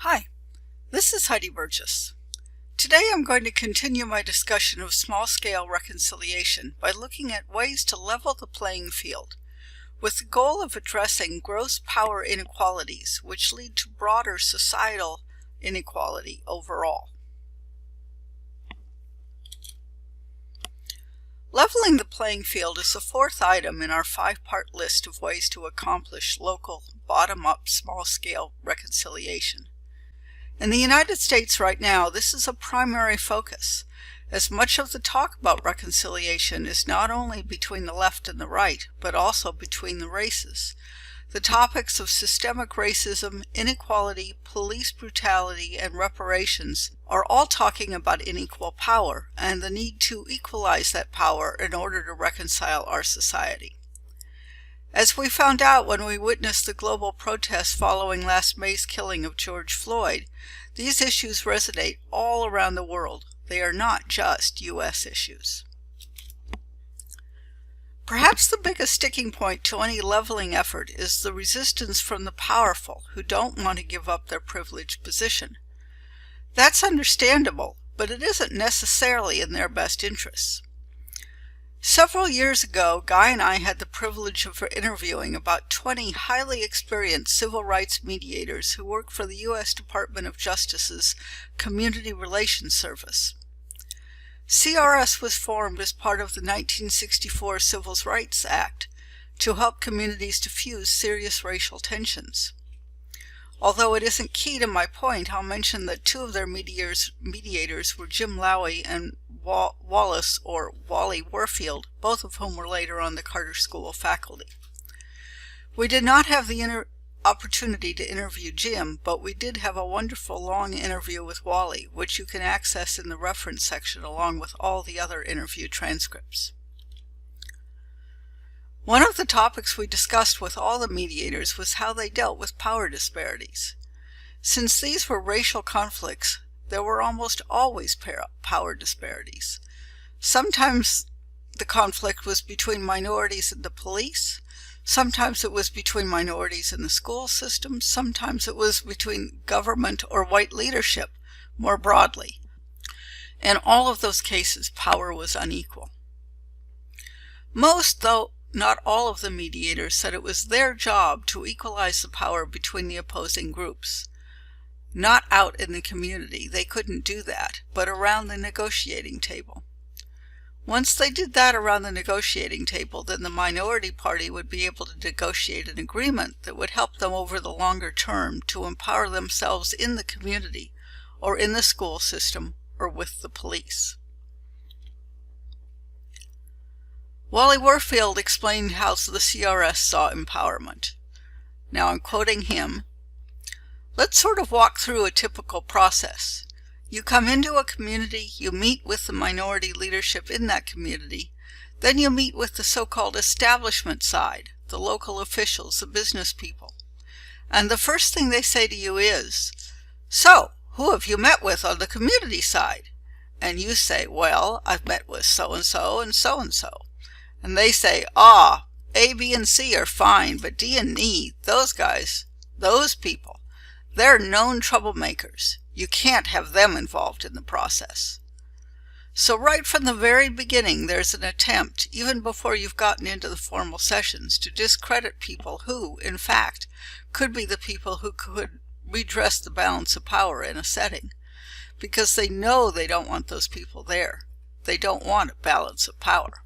Hi, this is Heidi Burgess. Today I'm going to continue my discussion of small-scale reconciliation by looking at ways to level the playing field, with the goal of addressing gross power inequalities which lead to broader societal inequality overall. Leveling the playing field is the fourth item in our five-part list of ways to accomplish local, bottom-up, small-scale reconciliation. In the United States right now, this is a primary focus, as much of the talk about reconciliation is not only between the left and the right, but also between the races. The topics of systemic racism, inequality, police brutality, and reparations are all talking about unequal power and the need to equalize that power in order to reconcile our society. As we found out when we witnessed the global protests following last May's killing of George Floyd, these issues resonate all around the world. They are not just U.S. issues. Perhaps the biggest sticking point to any leveling effort is the resistance from the powerful who don't want to give up their privileged position. That's understandable, but it isn't necessarily in their best interests. Several years ago, Guy and I had the privilege of interviewing about 20 highly experienced civil rights mediators who work for the U.S. Department of Justice's Community Relations Service. CRS was formed as part of the 1964 Civil Rights Act to help communities diffuse serious racial tensions. Although it isn't key to my point, I'll mention that two of their mediators were Jim Lowy and Wallace or Wally Warfield, both of whom were later on the Carter School faculty. We did not have the opportunity to interview Jim, but we did have a wonderful long interview with Wally, which you can access in the reference section along with all the other interview transcripts. One of the topics we discussed with all the mediators was how they dealt with power disparities. Since these were racial conflicts, there were almost always power disparities. Sometimes the conflict was between minorities and the police, sometimes it was between minorities in the school system, sometimes it was between government or white leadership more broadly. In all of those cases, power was unequal. Most, though not all of the mediators, said it was their job to equalize the power between the opposing groups. Not out in the community, they couldn't do that, but around the negotiating table. Once they did that around the negotiating table, then the minority party would be able to negotiate an agreement that would help them over the longer term to empower themselves in the community, or in the school system, or with the police. Wally Warfield explained how the CRS saw empowerment. Now I'm quoting him. Let's sort of walk through a typical process. You come into a community, you meet with the minority leadership in that community, then you meet with the so-called establishment side, the local officials, the business people. And the first thing they say to you is, "So, who have you met with on the community side?" And you say, "Well, I've met with so-and-so and so-and-so." And they say, "Ah, A, B, and C are fine, but D and E, those guys, those people, they're known troublemakers. You can't have them involved in the process." So right from the very beginning, there's an attempt, even before you've gotten into the formal sessions, to discredit people who, in fact, could be the people who could redress the balance of power in a setting, because they know they don't want those people there. They don't want a balance of power.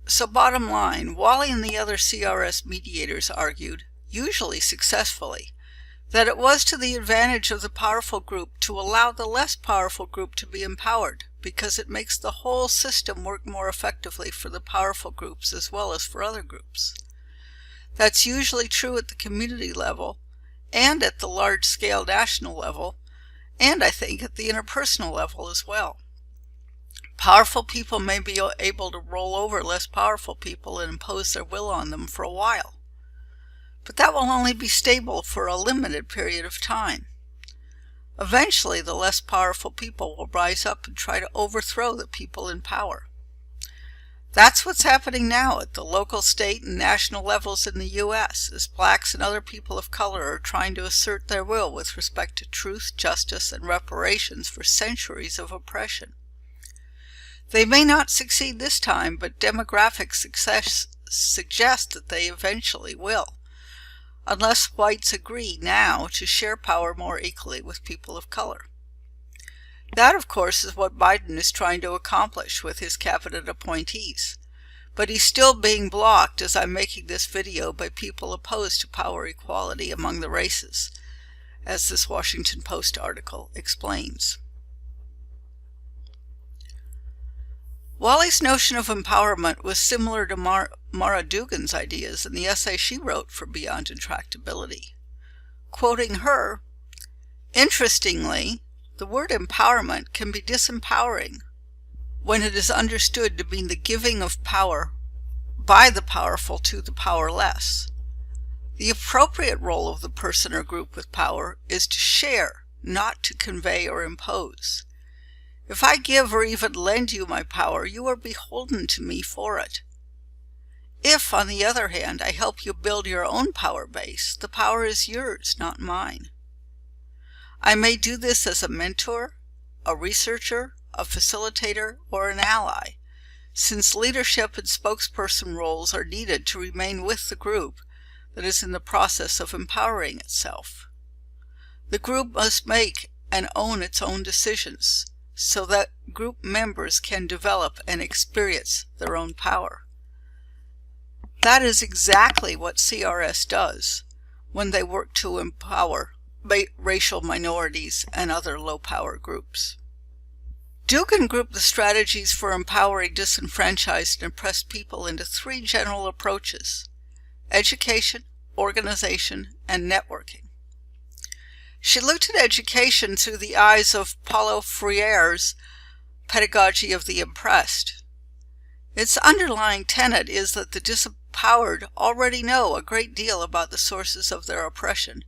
So bottom line, Wally and the other CRS mediators argued, usually successfully, that it was to the advantage of the powerful group to allow the less powerful group to be empowered, because it makes the whole system work more effectively for the powerful groups as well as for other groups. That's usually true at the community level, and at the large-scale national level, and I think at the interpersonal level as well. Powerful people may be able to roll over less powerful people and impose their will on them for a while. But that will only be stable for a limited period of time. Eventually, the less powerful people will rise up and try to overthrow the people in power. That's what's happening now at the local, state, and national levels in the U.S. as blacks and other people of color are trying to assert their will with respect to truth, justice, and reparations for centuries of oppression. They may not succeed this time, but demographic success suggests that they eventually will, unless whites agree now to share power more equally with people of color. That, of course, is what Biden is trying to accomplish with his cabinet appointees. But he's still being blocked as I'm making this video by people opposed to power equality among the races, as this Washington Post article explains. Wally's notion of empowerment was similar to Mara Dugan's ideas in the essay she wrote for Beyond Intractability. Quoting her, "Interestingly, the word empowerment can be disempowering when it is understood to mean the giving of power by the powerful to the powerless. The appropriate role of the person or group with power is to share, not to convey or impose. If I give or even lend you my power, you are beholden to me for it. If, on the other hand, I help you build your own power base, the power is yours, not mine. I may do this as a mentor, a researcher, a facilitator, or an ally, since leadership and spokesperson roles are needed to remain with the group that is in the process of empowering itself. The group must make and own its own decisions, so that group members can develop and experience their own power. That is exactly what CRS does when they work to empower racial minorities and other low-power groups." Dugan grouped the strategies for empowering disenfranchised and oppressed people into three general approaches: education, organization, and networking. She looked at education through the eyes of Paulo Freire's pedagogy of the oppressed. Its underlying tenet is that the disempowered already know a great deal about the sources of their oppression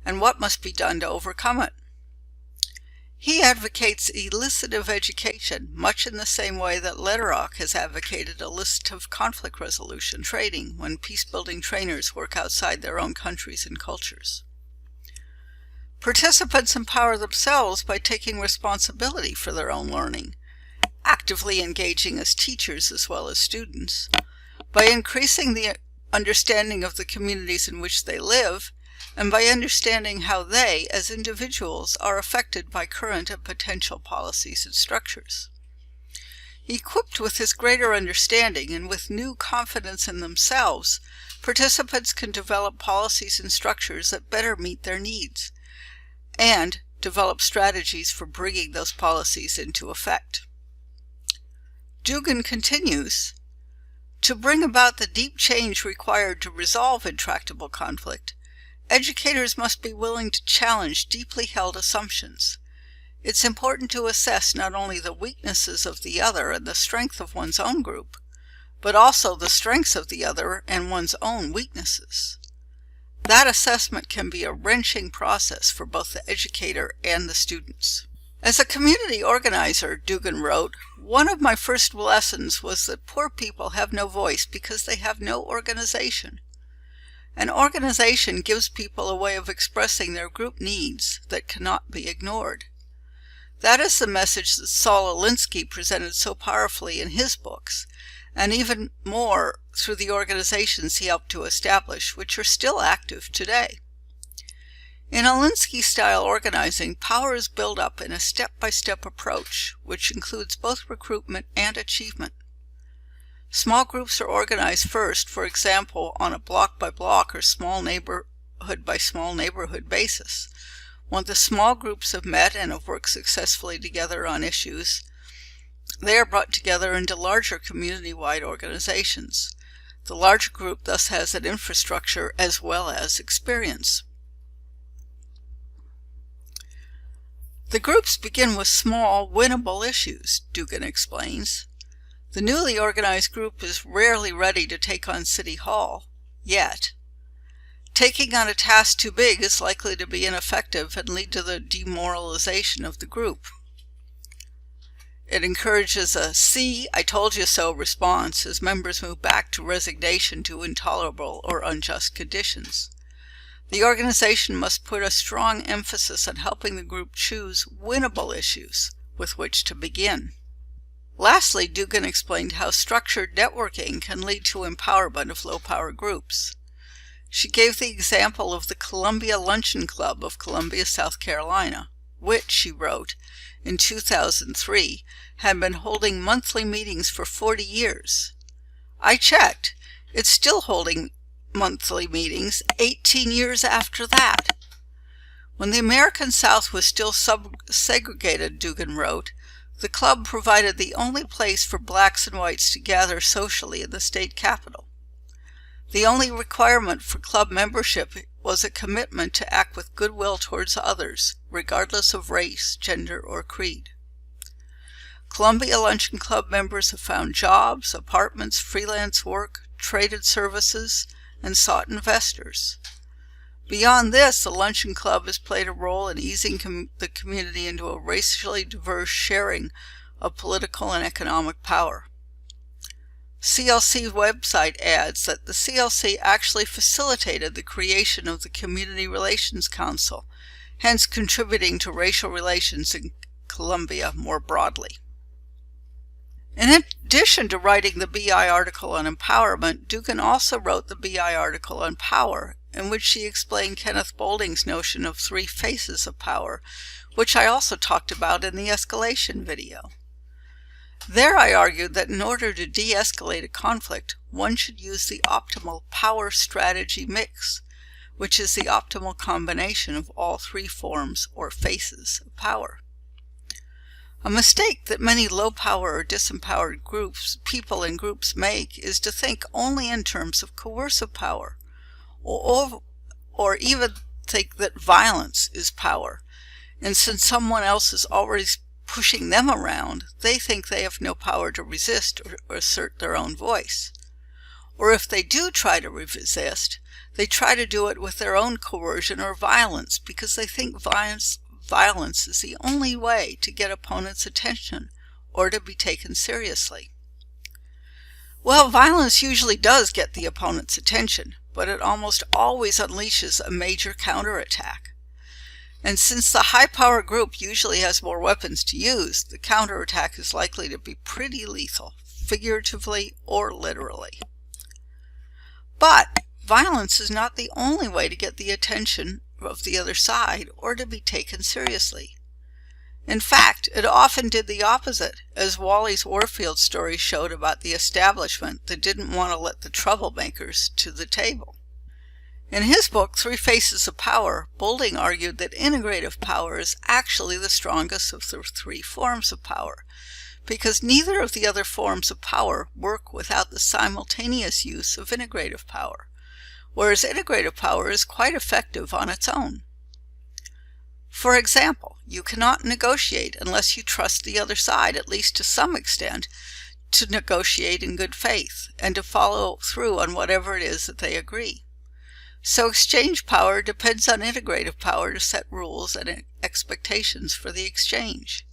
and what must be done to overcome it. He advocates elicitive education, much in the same way that Lederach has advocated elicitive conflict resolution training when peace-building trainers work outside their own countries and cultures. Participants empower themselves by taking responsibility for their own learning, actively engaging as teachers as well as students, by increasing the understanding of the communities in which they live, and by understanding how they, as individuals, are affected by current and potential policies and structures. Equipped with this greater understanding and with new confidence in themselves, participants can develop policies and structures that better meet their needs, and develop strategies for bringing those policies into effect. Dugan continues, "To bring about the deep change required to resolve intractable conflict, educators must be willing to challenge deeply held assumptions. It's important to assess not only the weaknesses of the other and the strength of one's own group, but also the strengths of the other and one's own weaknesses. That assessment can be a wrenching process for both the educator and the students." As a community organizer, Dugan wrote, "One of my first lessons was that poor people have no voice because they have no organization. An organization gives people a way of expressing their group needs that cannot be ignored. That is the message that Saul Alinsky presented so powerfully in his books, and even more through the organizations he helped to establish, which are still active today. In Alinsky-style organizing, power is built up in a step-by-step approach, which includes both recruitment and achievement. Small groups are organized first, for example, on a block-by-block or small neighborhood-by-small neighborhood basis. When the small groups have met and have worked successfully together on issues, they are brought together into larger community-wide organizations. The larger group thus has an infrastructure as well as experience. The groups begin with small, winnable issues, Dugan explains. The newly organized group is rarely ready to take on City Hall, yet. Taking on a task too big is likely to be ineffective and lead to the demoralization of the group. It encourages a "see, I told you so" response as members move back to resignation to intolerable or unjust conditions. The organization must put a strong emphasis on helping the group choose winnable issues with which to begin. Lastly, Dugan explained how structured networking can lead to empowerment of low-power groups. She gave the example of the Columbia Luncheon Club of Columbia, South Carolina, which, she wrote, in 2003 had been holding monthly meetings for 40 years. I checked. It's still holding monthly meetings 18 years after that. When the American South was still segregated, Dugan wrote, the club provided the only place for blacks and whites to gather socially in the state capitol. The only requirement for club membership was a commitment to act with goodwill towards others, regardless of race, gender, or creed. Columbia Luncheon Club members have found jobs, apartments, freelance work, traded services, and sought investors. Beyond this, the Luncheon Club has played a role in easing the community into a racially diverse sharing of political and economic power. CLC website adds that the CLC actually facilitated the creation of the Community Relations Council, hence contributing to racial relations in Columbia more broadly. In addition to writing the BI article on empowerment, Dugan also wrote the BI article on power, in which she explained Kenneth Boulding's notion of 3 faces of power, which I also talked about in the escalation video. There I argued that in order to de-escalate a conflict, one should use the optimal power strategy mix, which is the optimal combination of all 3 forms or faces of power. A mistake that many low-power or disempowered people and groups make is to think only in terms of coercive power, or even think that violence is power, and since someone else is already pushing them around, they think they have no power to resist or assert their own voice. Or if they do try to resist, they try to do it with their own coercion or violence because they think violence is the only way to get opponents' attention or to be taken seriously. Well, violence usually does get the opponent's attention, but it almost always unleashes a major counterattack. And since the high-power group usually has more weapons to use, the counterattack is likely to be pretty lethal, figuratively or literally. But violence is not the only way to get the attention of the other side or to be taken seriously. In fact, it often did the opposite, as Wally's Warfield story showed about the establishment that didn't want to let the troublemakers to the table. In his book, 3 Faces of Power, Boulding argued that integrative power is actually the strongest of the 3 forms of power, because neither of the other forms of power work without the simultaneous use of integrative power, whereas integrative power is quite effective on its own. For example, you cannot negotiate unless you trust the other side, at least to some extent, to negotiate in good faith and to follow through on whatever it is that they agree. So exchange power depends on integrative power to set rules and expectations for the exchange.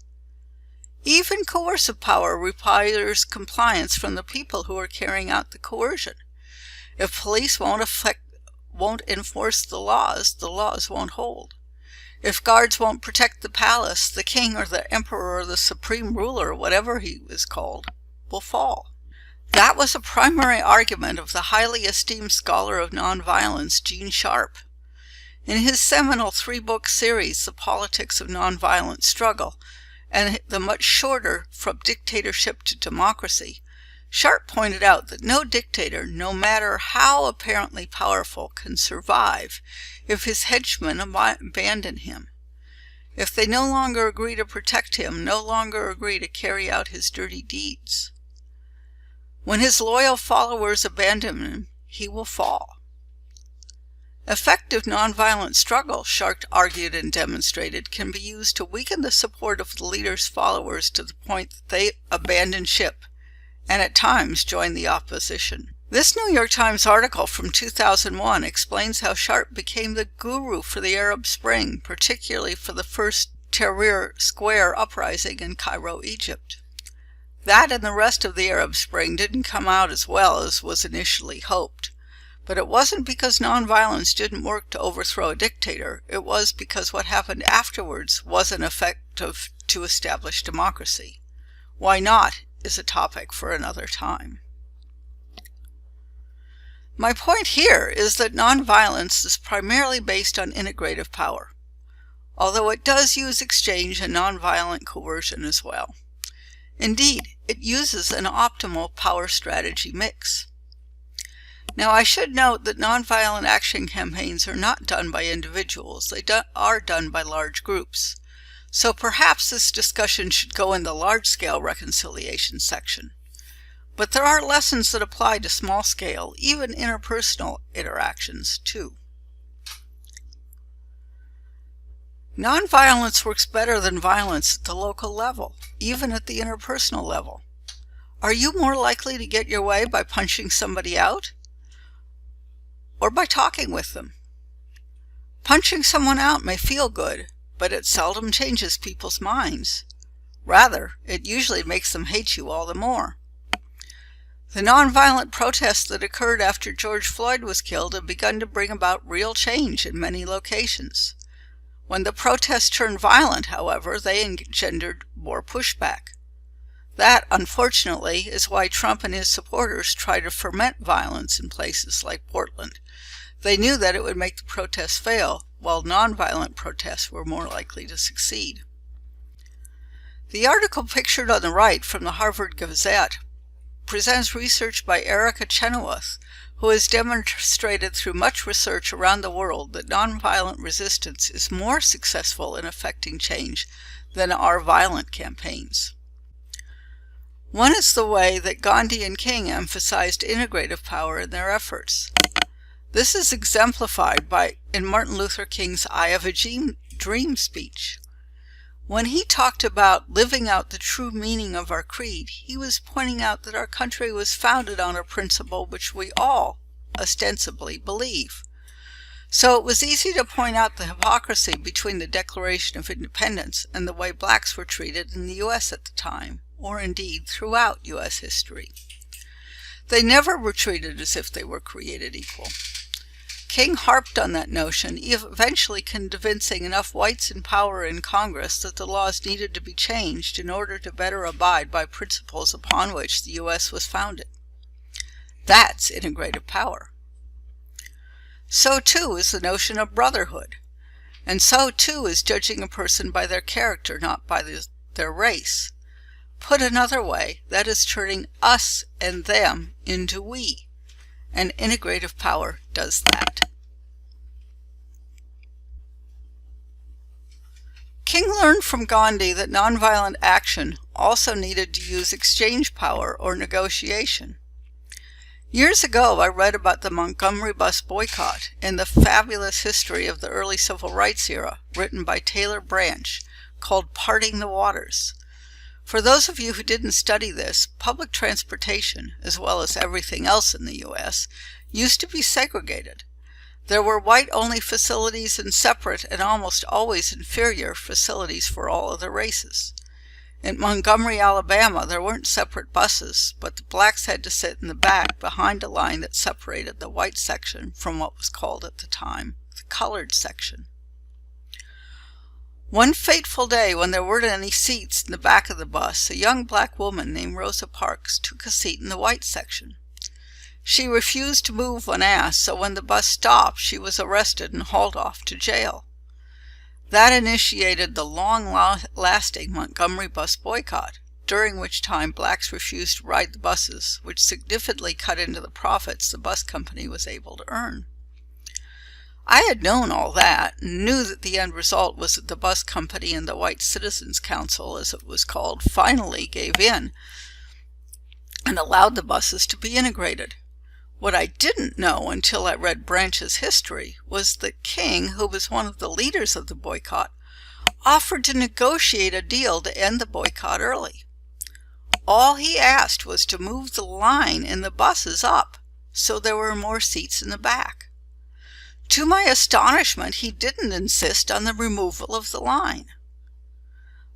Even coercive power requires compliance from the people who are carrying out the coercion. If police won't enforce the laws won't hold. If guards won't protect the palace, the king or the emperor or the supreme ruler, whatever he is called, will fall. That was a primary argument of the highly esteemed scholar of nonviolence, Gene Sharp. In his seminal 3-book series, The Politics of Nonviolent Struggle, and the much shorter From Dictatorship to Democracy, Sharp pointed out that no dictator, no matter how apparently powerful, can survive if his henchmen abandon him. If they no longer agree to protect him, no longer agree to carry out his dirty deeds. When his loyal followers abandon him, he will fall. Effective nonviolent struggle, Sharp argued and demonstrated, can be used to weaken the support of the leader's followers to the point that they abandon ship and at times join the opposition. This New York Times article from 2001 explains how Sharp became the guru for the Arab Spring, particularly for the first Tahrir Square uprising in Cairo, Egypt. That and the rest of the Arab Spring didn't come out as well as was initially hoped. But it wasn't because nonviolence didn't work to overthrow a dictator. It was because what happened afterwards wasn't effective to establish democracy. Why not is a topic for another time. My point here is that nonviolence is primarily based on integrative power, although it does use exchange and nonviolent coercion as well. Indeed, it uses an optimal power strategy mix. Now, I should note that nonviolent action campaigns are not done by individuals. They are done by large groups. So perhaps this discussion should go in the large-scale reconciliation section. But there are lessons that apply to small-scale, even interpersonal interactions, too. Nonviolence works better than violence at the local level, even at the interpersonal level. Are you more likely to get your way by punching somebody out, or by talking with them? Punching someone out may feel good, but it seldom changes people's minds. Rather, it usually makes them hate you all the more. The nonviolent protests that occurred after George Floyd was killed have begun to bring about real change in many locations. When the protests turned violent, however, they engendered more pushback. That, unfortunately, is why Trump and his supporters try to foment violence in places like Portland. They knew that it would make the protests fail, while nonviolent protests were more likely to succeed. The article pictured on the right from the Harvard Gazette presents research by Erica Chenoweth, who has demonstrated through much research around the world that nonviolent resistance is more successful in affecting change than are violent campaigns. One is the way that Gandhi and King emphasized integrative power in their efforts. This is exemplified in Martin Luther King's I Have a Dream speech. When he talked about living out the true meaning of our creed, he was pointing out that our country was founded on a principle which we all ostensibly believe. So it was easy to point out the hypocrisy between the Declaration of Independence and the way blacks were treated in the U.S. at the time, or indeed throughout U.S. history. They never were treated as if they were created equal. King harped on that notion, eventually convincing enough whites in power in Congress that the laws needed to be changed in order to better abide by principles upon which the U.S. was founded. That's integrative power. So too is the notion of brotherhood, and so too is judging a person by their character, not by their race. Put another way, that is turning us and them into we. And integrative power does that. King learned from Gandhi that nonviolent action also needed to use exchange power or negotiation. Years ago, I read about the Montgomery bus boycott in the fabulous history of the early civil rights era, written by Taylor Branch, called Parting the Waters. For those of you who didn't study this, public transportation, as well as everything else in the U.S., used to be segregated. There were white-only facilities and separate and almost always inferior facilities for all other races. In Montgomery, Alabama, there weren't separate buses, but the blacks had to sit in the back behind a line that separated the white section from what was called at the time the colored section. One fateful day, when there weren't any seats in the back of the bus, a young black woman named Rosa Parks took a seat in the white section. She refused to move when asked, so when the bus stopped, she was arrested and hauled off to jail. That initiated the long-lasting Montgomery bus boycott, during which time blacks refused to ride the buses, which significantly cut into the profits the bus company was able to earn. I had known all that, and knew that the end result was that the bus company and the White Citizens Council, as it was called, finally gave in and allowed the buses to be integrated. What I didn't know until I read Branch's history was that King, who was one of the leaders of the boycott, offered to negotiate a deal to end the boycott early. All he asked was to move the line in the buses up so there were more seats in the back. To my astonishment, he didn't insist on the removal of the line.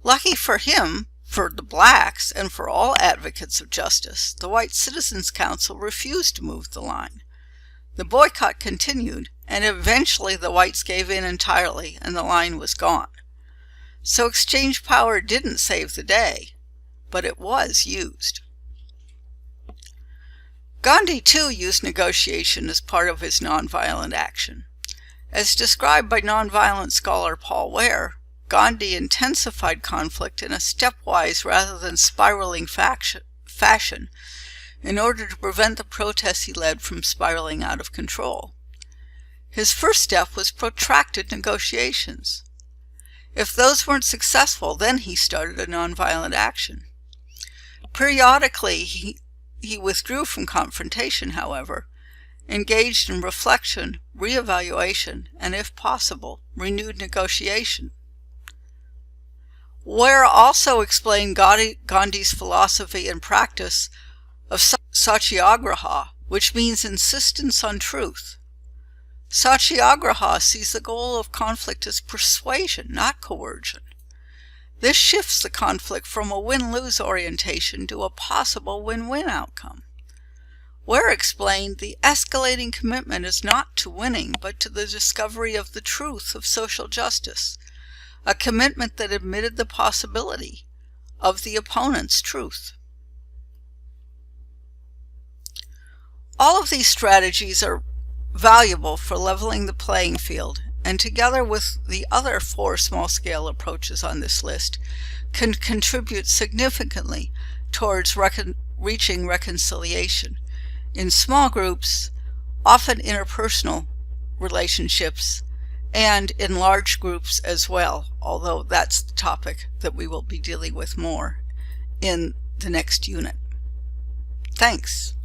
Lucky for him, For the blacks and for all advocates of justice, the White Citizens Council refused to move the line. The boycott continued, and eventually the whites gave in entirely and the line was gone. So exchange power didn't save the day, but it was used. Gandhi too used negotiation as part of his nonviolent action. As described by nonviolent scholar Paul Ware, Gandhi intensified conflict in a stepwise rather than spiraling fashion in order to prevent the protests he led from spiraling out of control. His first step was protracted negotiations. If those weren't successful, then he started a nonviolent action. Periodically, he withdrew from confrontation, however, engaged in reflection, reevaluation, and if possible, renewed negotiation. Ware also explained Gandhi's philosophy and practice of satyagraha, which means insistence on truth. Satyagraha sees the goal of conflict as persuasion, not coercion. This shifts the conflict from a win-lose orientation to a possible win-win outcome. Ware explained the escalating commitment is not to winning, but to the discovery of the truth of social justice, a commitment that admitted the possibility of the opponent's truth. All of these strategies are valuable for leveling the playing field, and together with the other 4 small-scale approaches on this list, can contribute significantly towards reaching reconciliation in small groups, often interpersonal relationships, and in large groups as well, although that's the topic that we will be dealing with more in the next unit. Thanks.